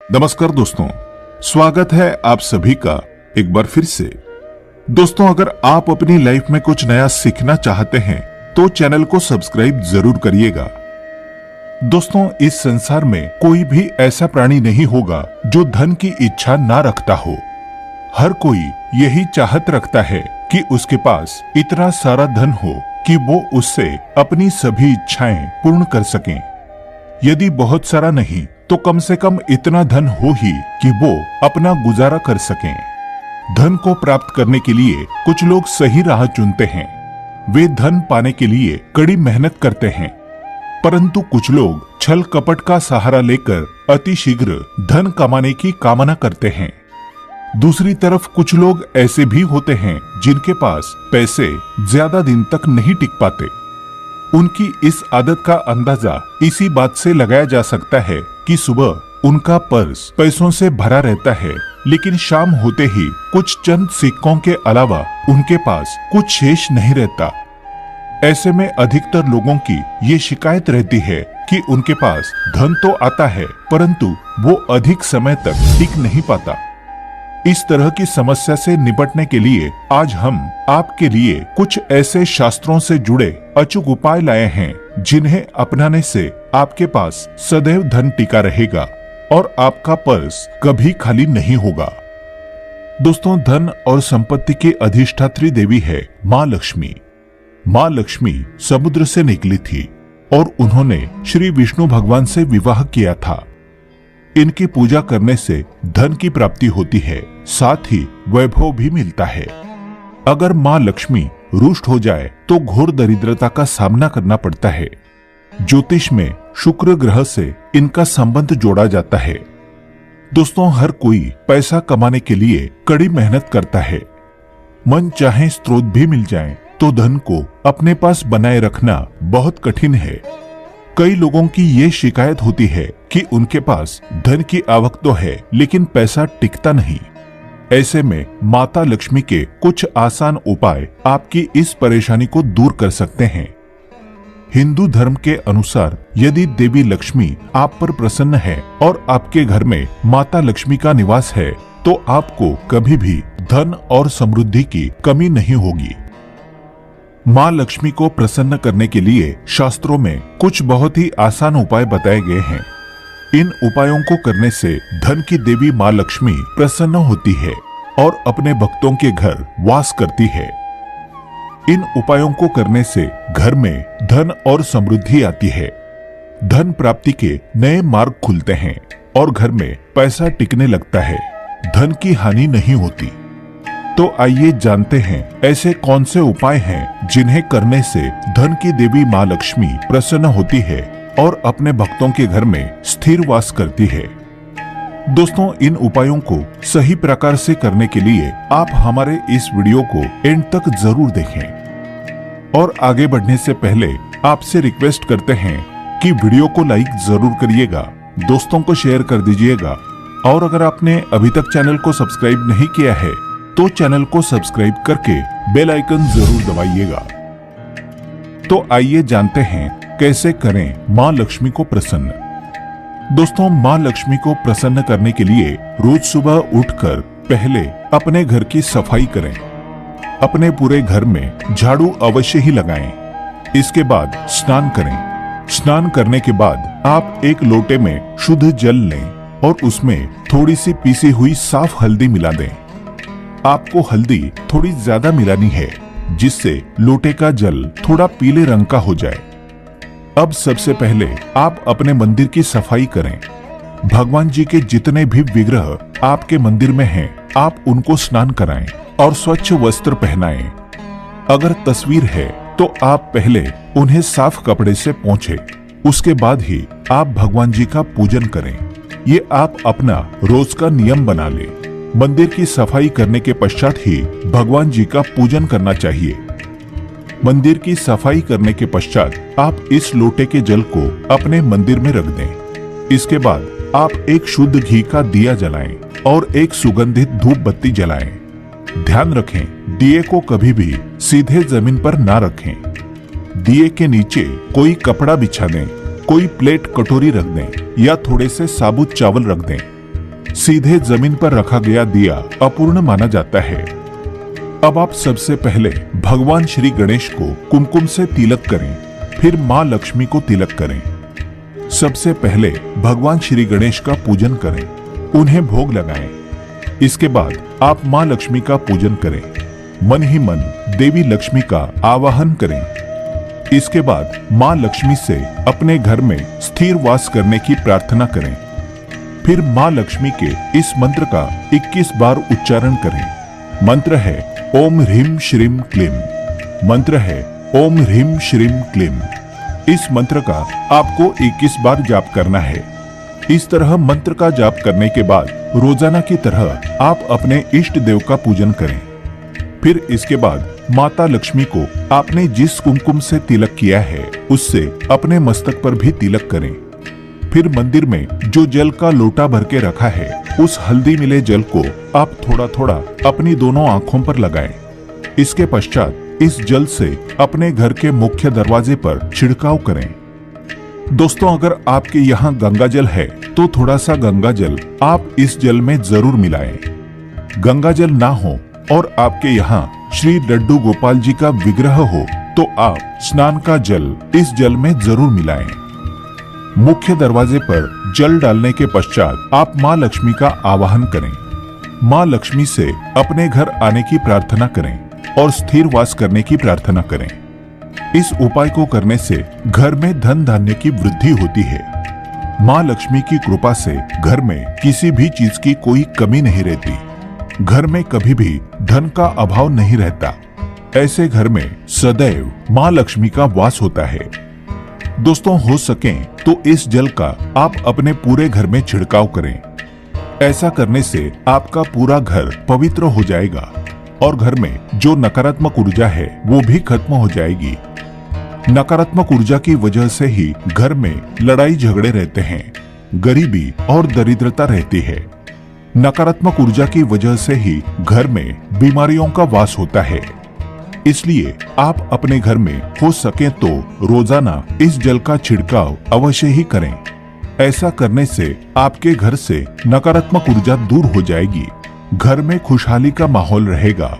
नमस्कार दोस्तों, स्वागत है आप सभी का एक बार फिर से। दोस्तों, अगर आप अपनी लाइफ में कुछ नया सीखना चाहते हैं तो चैनल को सब्सक्राइब जरूर करिएगा। दोस्तों, इस संसार में कोई भी ऐसा प्राणी नहीं होगा जो धन की इच्छा ना रखता हो। हर कोई यही चाहत रखता है कि उसके पास इतना सारा धन हो कि वो उससे अपनी सभी इच्छाएं पूर्ण कर सकें। यदि बहुत सारा नहीं तो कम से कम इतना धन हो ही कि वो अपना गुजारा कर सकें। धन को प्राप्त करने के लिए कुछ लोग सही राह चुनते हैं। वे धन पाने के लिए कड़ी मेहनत करते हैं, परंतु कुछ लोग छल कपट का सहारा लेकर अतिशीघ्र धन कमाने की कामना करते हैं। दूसरी तरफ कुछ लोग ऐसे भी होते हैं जिनके पास पैसे ज्यादा दिन तक नहीं टिक पाते। उनकी इस आदत का अंदाजा इसी बात से लगाया जा सकता है कि सुबह उनका पर्स पैसों से भरा रहता है, लेकिन शाम होते ही कुछ चंद सिक्कों के अलावा उनके पास कुछ शेष नहीं रहता। ऐसे में अधिकतर लोगों की ये शिकायत रहती है कि उनके पास धन तो आता है परंतु वो अधिक समय तक टिक नहीं पाता। इस तरह की समस्या से निपटने के लिए आज हम आपके लिए कुछ ऐसे शास्त्रों से जुड़े अचूक उपाय लाए हैं जिन्हें अपनाने से आपके पास सदैव धन टिका रहेगा और आपका पर्स कभी खाली नहीं होगा। दोस्तों, धन और संपत्ति की अधिष्ठात्री देवी है माँ लक्ष्मी। माँ लक्ष्मी समुद्र से निकली थी और उन्होंने श्री विष्णु भगवान से विवाह किया था। इनकी पूजा करने से धन की प्राप्ति होती है, साथ ही वैभव भी मिलता है। अगर माँ लक्ष्मी रुष्ट हो जाए तो घोर दरिद्रता का सामना करना पड़ता है। ज्योतिष में शुक्र ग्रह से इनका संबंध जोड़ा जाता है। दोस्तों, हर कोई पैसा कमाने के लिए कड़ी मेहनत करता है। मन चाहे स्रोत भी मिल जाए तो धन को अपने पास बनाए रखना बहुत कठिन है। कई लोगों की ये शिकायत होती है कि उनके पास धन की आवक तो है लेकिन पैसा टिकता नहीं। ऐसे में माता लक्ष्मी के कुछ आसान उपाय आपकी इस परेशानी को दूर कर सकते हैं। हिंदू धर्म के अनुसार यदि देवी लक्ष्मी आप पर प्रसन्न है और आपके घर में माता लक्ष्मी का निवास है तो आपको कभी भी धन और समृद्धि की कमी नहीं होगी। माँ लक्ष्मी को प्रसन्न करने के लिए शास्त्रों में कुछ बहुत ही आसान उपाय बताए गए हैं। इन उपायों को करने से धन की देवी माँ लक्ष्मी प्रसन्न होती है और अपने भक्तों के घर वास करती है। इन उपायों को करने से घर में धन और समृद्धि आती है। धन प्राप्ति के नए मार्ग खुलते हैं और घर में पैसा टिकने लगता है। धन की हानि नहीं होती। तो आइए जानते हैं ऐसे कौन से उपाय हैं जिन्हें करने से धन की देवी माँ लक्ष्मी प्रसन्न होती है और अपने भक्तों के घर में स्थिर वास करती है। दोस्तों, इन उपायों को सही प्रकार से करने के लिए आप हमारे इस वीडियो को एंड तक जरूर देखें। और आगे बढ़ने से पहले आपसे रिक्वेस्ट करते हैं कि वीडियो को लाइक जरूर करिएगा, दोस्तों को शेयर कर दीजिएगा और अगर आपने अभी तक चैनल को सब्सक्राइब नहीं किया है तो चैनल को सब्सक्राइब करके बेल आइकन जरूर दबाइएगा। तो आइए जानते हैं कैसे करें माँ लक्ष्मी को प्रसन्न। दोस्तों, माँ लक्ष्मी को प्रसन्न करने के लिए रोज सुबह उठकर पहले अपने घर की सफाई करें। अपने पूरे घर में झाड़ू अवश्य ही लगाएं। इसके बाद स्नान करें। स्नान करने के बाद आप एक लोटे में शुद्ध जल लें और उसमें थोड़ी सी पीसी हुई साफ हल्दी मिला दें। आपको हल्दी थोड़ी ज्यादा मिलानी है जिससे लोटे का जल थोड़ा पीले रंग का हो जाए। अब सबसे पहले आप अपने मंदिर की सफाई करें। भगवान जी के जितने भी विग्रह आपके मंदिर में हैं, आप उनको स्नान कराएं और स्वच्छ वस्त्र पहनाएं। अगर तस्वीर है तो आप पहले उन्हें साफ कपड़े से पोंछें। उसके बाद ही आप भगवान जी का पूजन करें। ये आप अपना रोज का नियम बना लें। मंदिर की सफाई करने के पश्चात ही भगवान जी का पूजन करना चाहिए। मंदिर की सफाई करने के पश्चात आप इस लोटे के जल को अपने मंदिर में रख दें। इसके बाद आप एक शुद्ध घी का दिया जलाएं और एक सुगंधित धूप बत्ती जलाएं। ध्यान रखें, दिए को कभी भी सीधे जमीन पर ना रखें। दिए के नीचे कोई कपड़ा बिछा दें, कोई प्लेट कटोरी रख दें या थोड़े से साबुत चावल रख दें। सीधे जमीन पर रखा गया दिया अपूर्ण माना जाता है। अब आप सबसे पहले भगवान श्री गणेश को कुमकुम से तिलक करें, फिर माँ लक्ष्मी को तिलक करें। सबसे पहले भगवान श्री गणेश का पूजन करें, उन्हें भोग लगाएं। इसके बाद आप माँ लक्ष्मी का पूजन करें, मन ही मन देवी लक्ष्मी का आवाहन करें। इसके बाद माँ लक्ष्मी से अपने घर में स्थिर वास करने की प्रार्थना करें। फिर माँ लक्ष्मी के इस मंत्र का 21 बार उच्चारण करें। मंत्र है ओम ह्रीम श्रीम क्लीम। मंत्र है ओम ह्रीम श्रीम क्लीम। इस मंत्र का आपको 21 बार जाप करना है। इस तरह मंत्र का जाप करने के बाद रोजाना की तरह आप अपने इष्ट देव का पूजन करें। फिर इसके बाद माता लक्ष्मी को आपने जिस कुमकुम से तिलक किया है उससे अपने मस्तक पर भी तिलक करें। फिर मंदिर में जो जल का लोटा भर के रखा है उस हल्दी मिले जल को आप थोड़ा थोड़ा अपनी दोनों आंखों पर लगाएं। इसके पश्चात इस जल से अपने घर के मुख्य दरवाजे पर छिड़काव करें। दोस्तों, अगर आपके यहाँ गंगा जल है तो थोड़ा सा गंगा जल आप इस जल में जरूर मिलाएं। गंगा जल ना हो और आपके यहाँ श्री लड्डू गोपाल जी का विग्रह हो तो आप स्नान का जल इस जल में जरूर मिलाएं। मुख्य दरवाजे पर जल डालने के पश्चात आप माँ लक्ष्मी का आवाहन करें। माँ लक्ष्मी से अपने घर आने की प्रार्थना करें और स्थिर वास करने की प्रार्थना करें। इस उपाय को करने से घर में धन धान्य की वृद्धि होती है। माँ लक्ष्मी की कृपा से घर में किसी भी चीज की कोई कमी नहीं रहती। घर में कभी भी धन का अभाव नहीं रहता। ऐसे घर में सदैव माँ लक्ष्मी का वास होता है। दोस्तों, हो सके तो इस जल का आप अपने पूरे घर में छिड़काव करें। ऐसा करने से आपका पूरा घर पवित्र हो जाएगा और घर में जो नकारात्मक ऊर्जा है वो भी खत्म हो जाएगी। नकारात्मक ऊर्जा की वजह से ही घर में लड़ाई झगड़े रहते हैं, गरीबी और दरिद्रता रहती है। नकारात्मक ऊर्जा की वजह से ही घर में बीमारियों का वास होता है। इसलिए आप अपने घर में हो सके तो रोजाना इस जल का छिड़काव अवश्य ही करें। ऐसा करने से आपके घर से नकारात्मक ऊर्जा दूर हो जाएगी, घर में खुशहाली का माहौल रहेगा।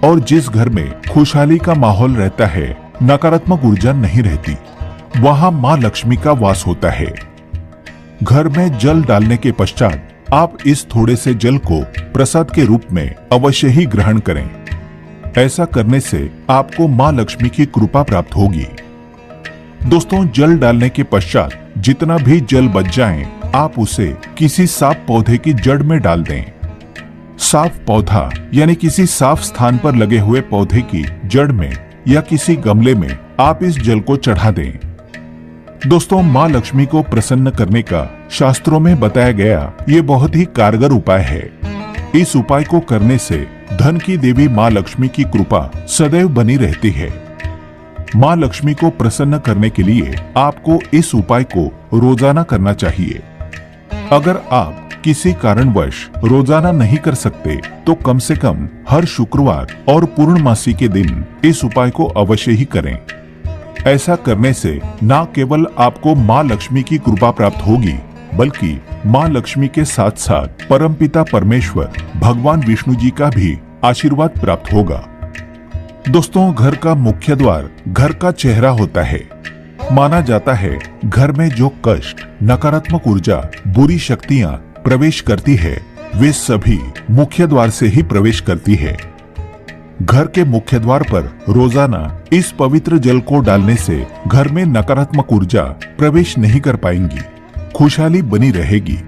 और जिस घर में खुशहाली का माहौल रहता है, नकारात्मक ऊर्जा नहीं रहती, वहाँ माँ लक्ष्मी का वास होता है। घर में जल डालने के पश्चात आप इस थोड़े से जल को प्रसाद के रूप में अवश्य ही ग्रहण करें। ऐसा करने से आपको माँ लक्ष्मी की कृपा प्राप्त होगी। दोस्तों, जल डालने के पश्चात जितना भी जल बच जाए आप उसे किसी साफ पौधे की जड़ में डाल दें। साफ पौधा यानी किसी साफ स्थान पर लगे हुए पौधे की जड़ में या किसी गमले में आप इस जल को चढ़ा दें। दोस्तों, माँ लक्ष्मी को प्रसन्न करने का शास्त्रों में बताया गया ये बहुत ही कारगर उपाय है। इस उपाय को करने से धन की देवी माँ लक्ष्मी की कृपा सदैव बनी रहती है। माँ लक्ष्मी को प्रसन्न करने के लिए आपको इस उपाय को रोजाना करना चाहिए। अगर आप किसी कारणवश रोजाना नहीं कर सकते तो कम से कम हर शुक्रवार और पूर्णमासी के दिन इस उपाय को अवश्य ही करें। ऐसा करने से न केवल आपको माँ लक्ष्मी की कृपा प्राप्त होगी बल्कि माँ लक्ष्मी के साथ साथ परमपिता परमेश्वर भगवान विष्णु जी का भी आशीर्वाद प्राप्त होगा। दोस्तों, घर का मुख्य द्वार घर का चेहरा होता है। माना जाता है घर में जो कष्ट, नकारात्मक ऊर्जा, बुरी शक्तियाँ प्रवेश करती है वे सभी मुख्य द्वार से ही प्रवेश करती है। घर के मुख्य द्वार पर रोजाना इस पवित्र जल को डालने से घर में नकारात्मक ऊर्जा प्रवेश नहीं कर पाएंगी, खुशहाली बनी रहेगी।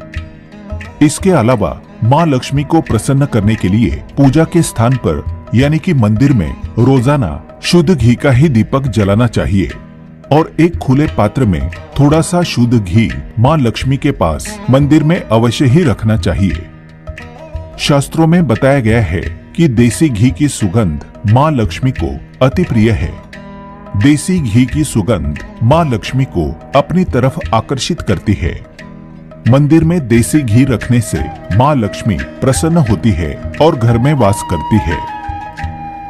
इसके अलावा माँ लक्ष्मी को प्रसन्न करने के लिए पूजा के स्थान पर यानी कि मंदिर में रोजाना शुद्ध घी का ही दीपक जलाना चाहिए और एक खुले पात्र में थोड़ा सा शुद्ध घी माँ लक्ष्मी के पास मंदिर में अवश्य ही रखना चाहिए। शास्त्रों में बताया गया है कि देसी घी की सुगंध माँ लक्ष्मी को अति प्रिय है। देसी घी की सुगंध माँ लक्ष्मी को अपनी तरफ आकर्षित करती है। मंदिर में देसी घी रखने से माँ लक्ष्मी प्रसन्न होती है और घर में वास करती है।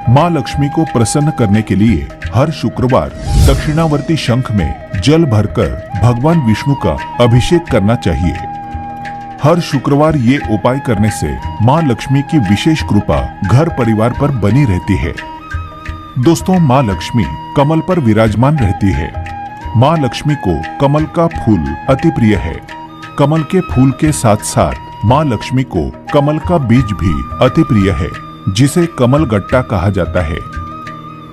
माँ लक्ष्मी को प्रसन्न करने के लिए हर शुक्रवार दक्षिणावर्ती शंख में जल भरकर भगवान विष्णु का अभिषेक करना चाहिए। हर शुक्रवार ये उपाय करने से माँ लक्ष्मी की विशेष कृपा घर परिवार पर बनी रहती है। दोस्तों, माँ लक्ष्मी कमल पर विराजमान रहती है। माँ लक्ष्मी को कमल का फूल अति प्रिय है। कमल के फूल के साथ साथ माँ लक्ष्मी को कमल का बीज भी अति प्रिय है, जिसे कमल गट्टा कहा जाता है।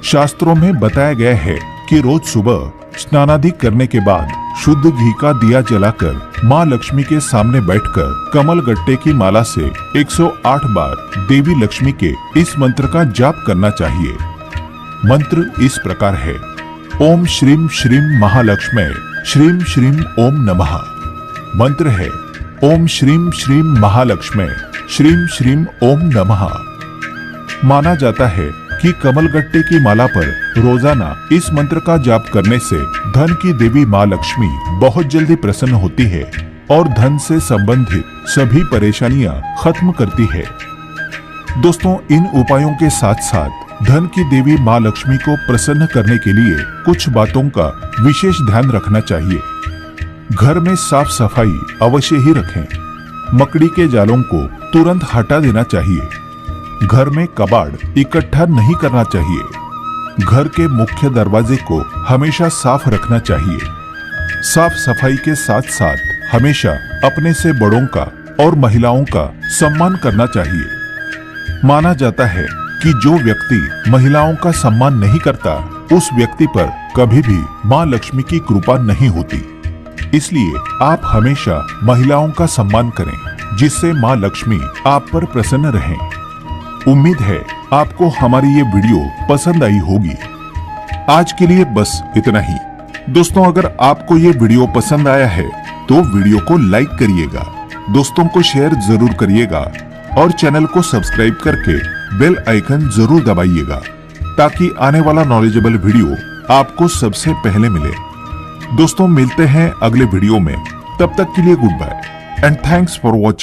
शास्त्रों में बताया गया है कि रोज सुबह स्नानादि करने के बाद शुद्ध घी का दिया जलाकर माँ लक्ष्मी के सामने बैठकर कमल गट्टे की माला से 108 बार देवी लक्ष्मी के इस मंत्र का जाप करना चाहिए। मंत्र इस प्रकार है: ओम श्रीम श्रीम महालक्ष्मी श्रीम श्रीम ओम नमः। मंत्र है: ओम श्रीम श्रीम महालक्ष्मी श्रीम श्रीम ओम नमः। माना जाता है कि कमलगट्टे की माला पर रोजाना इस मंत्र का जाप करने से धन की देवी माँ लक्ष्मी बहुत जल्दी प्रसन्न होती है और धन से संबंधित सभी परेशानियां खत्म करती है। दोस्तों, इन उपायों के साथ साथ धन की देवी माँ लक्ष्मी को प्रसन्न करने के लिए कुछ बातों का विशेष ध्यान रखना चाहिए। घर में साफ सफाई अवश्य ही रखें। मकड़ी के जालों को तुरंत हटा देना चाहिए। घर में कबाड़ इकट्ठा नहीं करना चाहिए। घर के मुख्य दरवाजे को हमेशा साफ रखना चाहिए। साफ सफाई के साथ साथ हमेशा अपने से बड़ों का और महिलाओं का सम्मान करना चाहिए। माना जाता है कि जो व्यक्ति महिलाओं का सम्मान नहीं करता, उस व्यक्ति पर कभी भी माँ लक्ष्मी की कृपा नहीं होती। इसलिए आप हमेशा महिलाओं का सम्मान करें, जिससे माँ लक्ष्मी आप पर प्रसन्न रहें। उम्मीद है आपको हमारी ये वीडियो पसंद आई होगी। आज के लिए बस इतना ही। दोस्तों, अगर आपको ये वीडियो पसंद आया है तो वीडियो को लाइक करिएगा, दोस्तों को शेयर जरूर करिएगा और चैनल को सब्सक्राइब करके बेल आइकन जरूर दबाइएगा, ताकि आने वाला नॉलेजेबल वीडियो आपको सबसे पहले मिले। दोस्तों, मिलते हैं अगले वीडियो में। तब तक के लिए goodbye and thanks for watching.